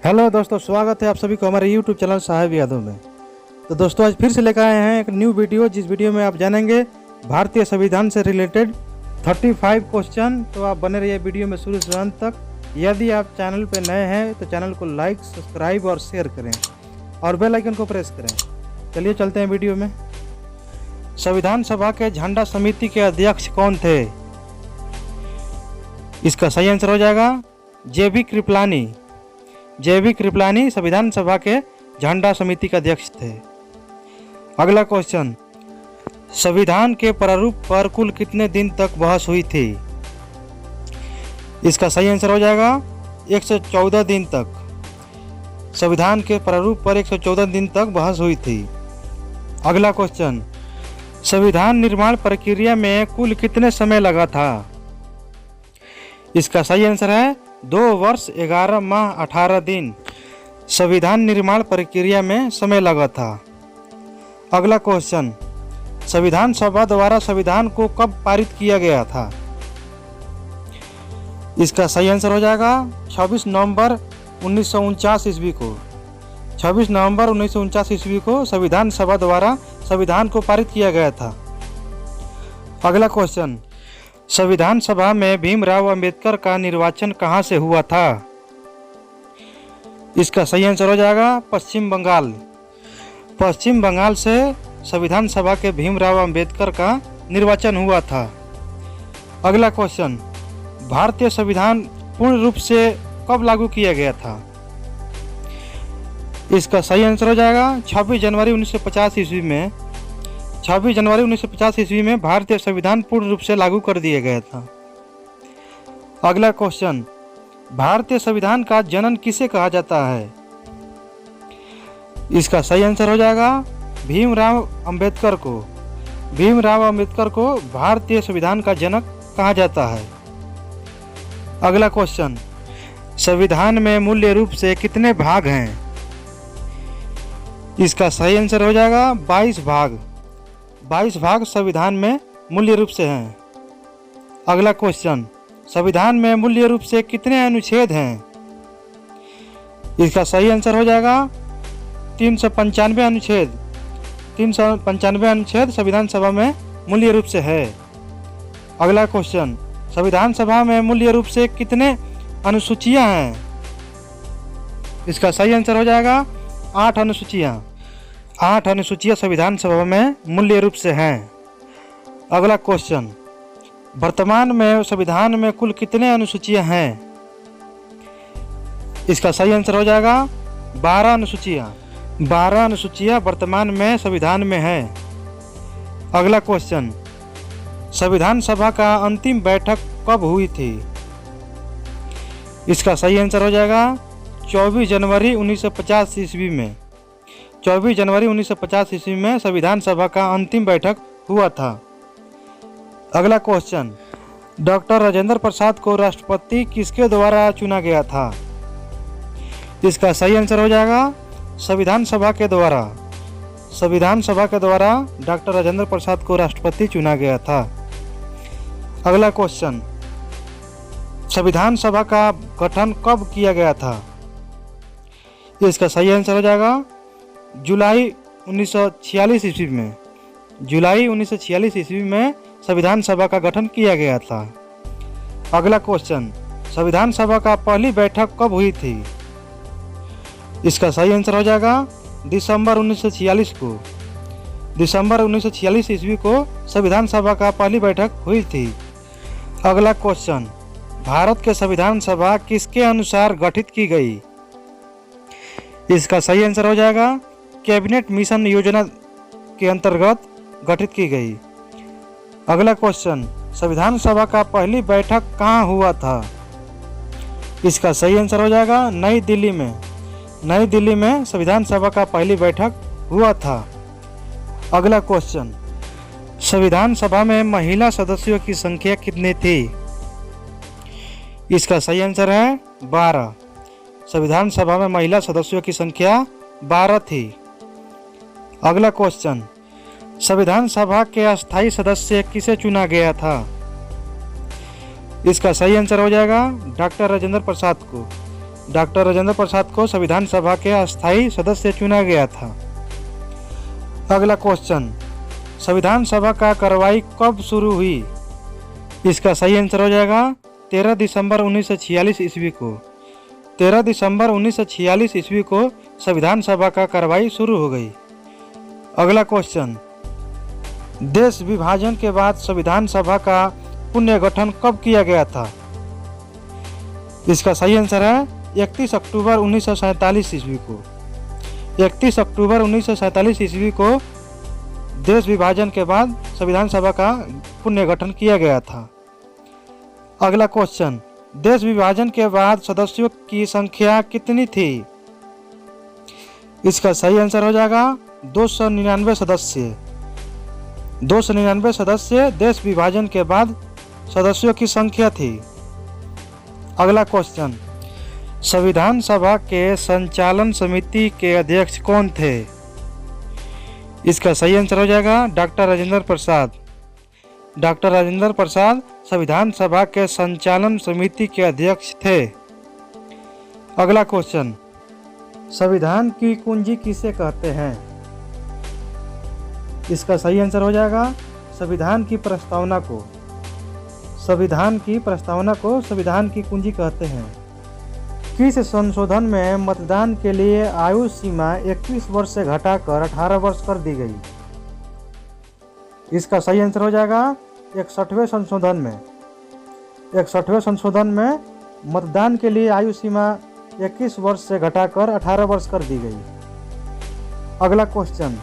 Hello दोस्तों, स्वागत है आप सभी को हमारे यूट्यूब चैनल साहेब यादव में। तो दोस्तों आज फिर से लेकर आए हैं एक न्यू वीडियो, जिस वीडियो में आप जानेंगे भारतीय संविधान से रिलेटेड 35 क्वेश्चन। तो आप बने रहिए वीडियो में शुरू से अंत तक। यदि आप चैनल पर नए हैं तो चैनल को लाइक, सब्सक्राइब और शेयर करें और बेल आइकन को प्रेस करें। चलिए चलते हैं वीडियो में। संविधान सभा के झंडा समिति के अध्यक्ष कौन थे? इसका सही आंसर हो जाएगा जे.बी. कृपलानी। जे.बी. कृपलानी संविधान सभा के झंडा समिति के अध्यक्ष थे। अगला क्वेश्चन, संविधान के प्रारूप पर कुल कितने दिन तक बहस हुई थी? इसका सही आंसर हो जाएगा 114 दिन तक। संविधान के प्रारूप पर 114 दिन तक बहस हुई थी। अगला क्वेश्चन, संविधान निर्माण प्रक्रिया में कुल कितने समय लगा था? इसका सही आंसर है 2 वर्ष 11 माह 18 दिन संविधान निर्माण प्रक्रिया में समय लगा था। अगला क्वेश्चन, संविधान सभा द्वारा संविधान को कब पारित किया गया था? इसका सही आंसर हो जाएगा 26 नवंबर 1949 ईस्वी को। 26 नवंबर 1949 ईस्वी को संविधान सभा द्वारा संविधान को पारित किया गया था। अगला क्वेश्चन, संविधान सभा में भीमराव अंबेडकर का निर्वाचन कहां से हुआ था? इसका सही आंसर हो जाएगा पश्चिम बंगाल। पश्चिम बंगाल से संविधान सभा के भीमराव अंबेडकर का निर्वाचन हुआ था। अगला क्वेश्चन, भारतीय संविधान पूर्ण रूप से कब लागू किया गया था? इसका सही आंसर हो जाएगा 26 जनवरी 1950 ईस्वी में। 26 जनवरी 1950 ईस्वी में भारतीय संविधान पूर्ण रूप से लागू कर दिया गया था। अगला क्वेश्चन, भारतीय संविधान का जनन किसे कहा जाता है? इसका सही आंसर हो जाएगा भीमराव अंबेडकर को। भीमराव अंबेडकर को भारतीय संविधान का जनक कहा जाता है। अगला क्वेश्चन, संविधान में मूल्य रूप से कितने भाग हैं? इसका सही आंसर हो जाएगा 22 भाग। 22 भाग संविधान में मूल्य रूप से हैं। अगला क्वेश्चन, संविधान में मूल्य रूप से कितने अनुच्छेद हैं? इसका सही आंसर हो जाएगा 395 अनुच्छेद। 395 अनुच्छेद संविधान सभा में मूल्य रूप से है। अगला क्वेश्चन, संविधान सभा में मूल्य रूप से कितने अनुसूचियां हैं? इसका सही आंसर हो जाएगा 8 अनुसूचियां। 8 अनुसूचियां संविधान सभा में मूल्य रूप से हैं। अगला क्वेश्चन, वर्तमान में संविधान में कुल कितने अनुसूचियां हैं? इसका सही आंसर हो जाएगा 12 अनुसूचियां। 12 अनुसूचियां वर्तमान में संविधान में हैं। अगला क्वेश्चन, संविधान सभा का अंतिम बैठक कब हुई थी? इसका सही आंसर हो जाएगा 24 जनवरी 1950 ईस्वी में। 24 जनवरी 1950 ईस्वी में संविधान सभा का अंतिम बैठक हुआ था। अगला क्वेश्चन, डॉक्टर राजेंद्र प्रसाद को राष्ट्रपति किसके द्वारा चुना गया था? इसका सही आंसर हो जाएगा संविधान सभा के द्वारा। संविधान सभा के द्वारा डॉक्टर राजेंद्र प्रसाद को राष्ट्रपति चुना गया था। अगला क्वेश्चन, संविधान सभा का गठन कब किया गया था? इसका सही आंसर हो जाएगा जुलाई 1946 ईस्वी में। जुलाई 1946 ईस्वी में संविधान सभा का गठन किया गया था। अगला क्वेश्चन, संविधान सभा का पहली बैठक कब हुई थी? इसका सही आंसर हो जाएगा दिसंबर 1946 को। दिसंबर 1946 ईस्वी को संविधान सभा का पहली बैठक हुई थी। अगला क्वेश्चन, भारत के संविधान सभा किसके अनुसार गठित की गई? इसका सही आंसर हो जाएगा कैबिनेट मिशन योजना के अंतर्गत गठित की गई। अगला क्वेश्चन, संविधान सभा का पहली बैठक कहाँ हुआ था? इसका सही आंसर हो जाएगा नई दिल्ली में। नई दिल्ली में संविधान सभा का पहली बैठक हुआ था। अगला क्वेश्चन, संविधान सभा में महिला सदस्यों की संख्या कितनी थी? इसका सही आंसर है 12। संविधान सभा में महिला सदस्यों की संख्या 12 थी। अगला क्वेश्चन, संविधान सभा के अस्थायी सदस्य किसे चुना गया था? इसका सही आंसर हो जाएगा डॉक्टर राजेंद्र प्रसाद को। डॉक्टर राजेंद्र प्रसाद को संविधान सभा के अस्थायी सदस्य चुना गया था। अगला क्वेश्चन, संविधान सभा का कार्रवाई कब शुरू हुई? इसका सही आंसर हो जाएगा 13 दिसंबर 1946 ईस्वी को। 13 दिसंबर 1946 ईस्वी को संविधान सभा का कार्रवाई शुरू हो गई। अगला क्वेश्चन, देश विभाजन के बाद संविधान सभा का पुनर्गठन कब किया गया था? इसका सही आंसर है 31 अक्टूबर 1947 ईस्वी को। 31 अक्टूबर 1947 ईस्वी को देश विभाजन के बाद संविधान सभा का पुनर्गठन किया गया था। अगला क्वेश्चन, देश विभाजन के बाद सदस्यों की संख्या कितनी थी? इसका सही आंसर हो जाएगा 299 सदस्य। 299 सदस्य देश विभाजन के बाद सदस्यों की संख्या थी। अगला क्वेश्चन, संविधान सभा के संचालन समिति के अध्यक्ष कौन थे? इसका सही आंसर हो जाएगा डॉक्टर राजेंद्र प्रसाद। डॉक्टर राजेंद्र प्रसाद संविधान सभा के संचालन समिति के अध्यक्ष थे। अगला क्वेश्चन, संविधान की कुंजी किसे कहते हैं? इसका सही आंसर हो जाएगा संविधान की प्रस्तावना को। संविधान की प्रस्तावना को संविधान की कुंजी कहते हैं। किस संशोधन में मतदान के लिए आयु सीमा 21 वर्ष से घटाकर 18 वर्ष कर दी गई? इसका सही आंसर हो जाएगा 61वें संशोधन में। 61वें संशोधन में मतदान के लिए आयु सीमा 21 वर्ष से घटाकर 18 वर्ष कर दी गई। अगला क्वेश्चन,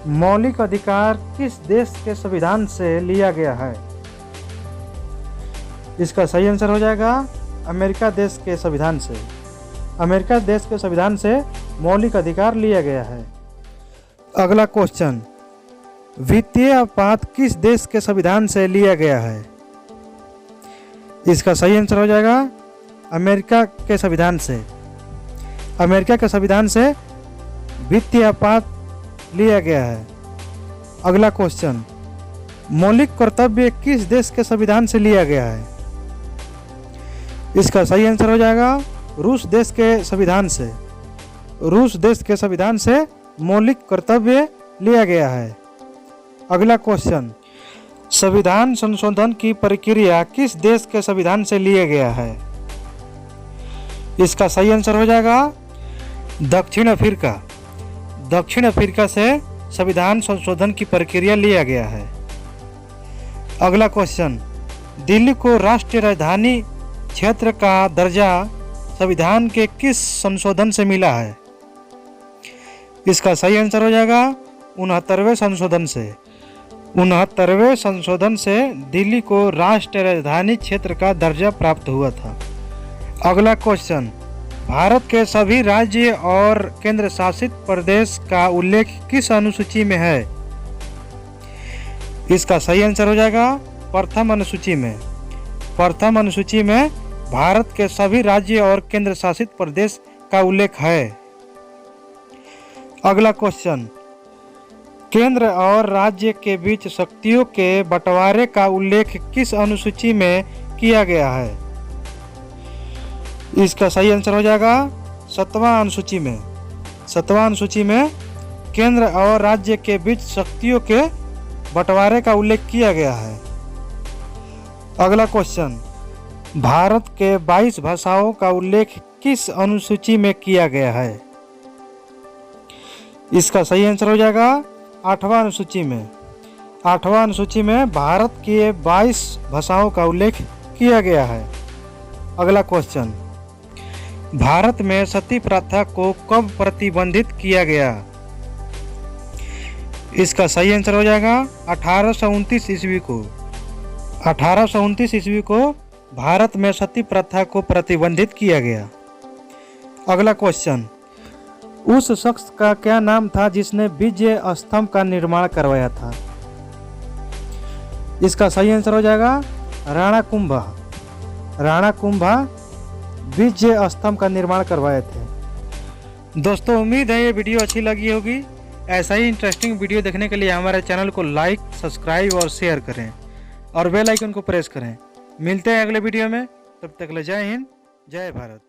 मौलिक अधिकार किस देश के संविधान से लिया गया है? इसका सही आंसर हो जाएगा अमेरिका देश के संविधान से। अमेरिका देश के संविधान से मौलिक अधिकार लिया गया है। अगला क्वेश्चन, वित्तीय आपात किस देश के संविधान से लिया गया है? इसका सही आंसर हो जाएगा अमेरिका के संविधान से। अमेरिका के संविधान से वित्तीय आपात लिया गया है। अगला क्वेश्चन, मौलिक कर्तव्य किस देश के संविधान से लिया गया है? इसका सही आंसर हो जाएगा रूस देश के संविधान से। रूस देश के संविधान से मौलिक कर्तव्य लिया गया है। अगला क्वेश्चन, संविधान संशोधन की प्रक्रिया किस देश के संविधान से लिया गया है? इसका सही आंसर हो जाएगा दक्षिण अफ्रीका। दक्षिण अफ्रीका से संविधान संशोधन की प्रक्रिया लिया गया है। अगला क्वेश्चन, दिल्ली को राष्ट्रीय राजधानी क्षेत्र का दर्जा संविधान के किस संशोधन से मिला है? इसका सही आंसर हो जाएगा 69वें संशोधन से। 69वें संशोधन से दिल्ली को राष्ट्रीय राजधानी क्षेत्र का दर्जा प्राप्त हुआ था। अगला क्वेश्चन, भारत के सभी राज्य और केंद्र शासित प्रदेश का उल्लेख किस अनुसूची में है? इसका सही आंसर हो जाएगा प्रथम अनुसूची में। प्रथम अनुसूची में भारत के सभी राज्य और केंद्र शासित प्रदेश का उल्लेख है। अगला क्वेश्चन, केंद्र और राज्य के बीच शक्तियों के बंटवारे का उल्लेख किस अनुसूची में किया गया है? इसका सही आंसर हो जाएगा 7वां अनुसूची में। 7वां अनुसूची में केंद्र और राज्य के बीच शक्तियों के बंटवारे का उल्लेख किया गया है। अगला क्वेश्चन, भारत के 22 भाषाओं का उल्लेख किस अनुसूची में किया गया है? इसका सही आंसर हो जाएगा 8वां अनुसूची में। 8वां अनुसूची में भारत की 22 भाषाओं का उल्लेख किया गया है। अगला क्वेश्चन, भारत में सती प्रथा को कब प्रतिबंधित किया गया? इसका सही आंसर हो जाएगा 1829 ईस्वी को। 1829 ईस्वी को भारत में सती प्रथा को प्रतिबंधित किया गया। अगला क्वेश्चन, उस शख्स का क्या नाम था जिसने विजय स्तंभ का निर्माण करवाया था? इसका सही आंसर हो जाएगा राणा कुंभा। राणा कुंभा विजय स्तंभ का निर्माण करवाए थे। दोस्तों, उम्मीद है ये वीडियो अच्छी लगी होगी। ऐसा ही इंटरेस्टिंग वीडियो देखने के लिए हमारे चैनल को लाइक, सब्सक्राइब और शेयर करें और बेल आइकन को प्रेस करें। मिलते हैं अगले वीडियो में, तब तक के लिए जय हिंद, जय भारत।